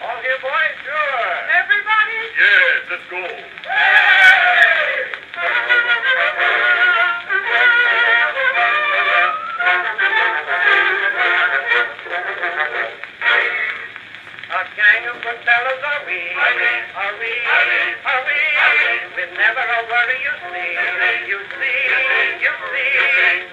All here, boys? Sure. Everybody? Yes, let's go. A gang of good fellows are we. Are we? With never a worry, you see. You see.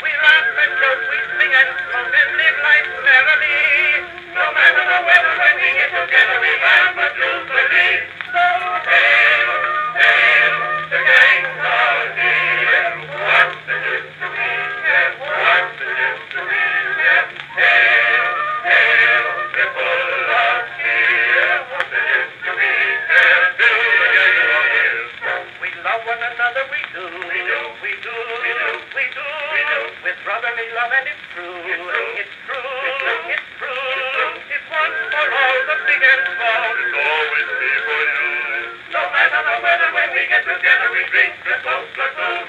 We laugh and joke, we sing and smoke and live life merrily. No matter the weather, when we get together, we have a jubilee. So hail, hail, the gangs are here. What's the history? Yes, what's the history? Yes, hail, hail, they're full of cheer. What's the history? Yes, Bill, the gang are here. We love one another, we do. With brotherly love, and it's true. It's true. It's one for all, the big and small. It's always me for you. No matter the weather, when we get together, we drink the toast platoon.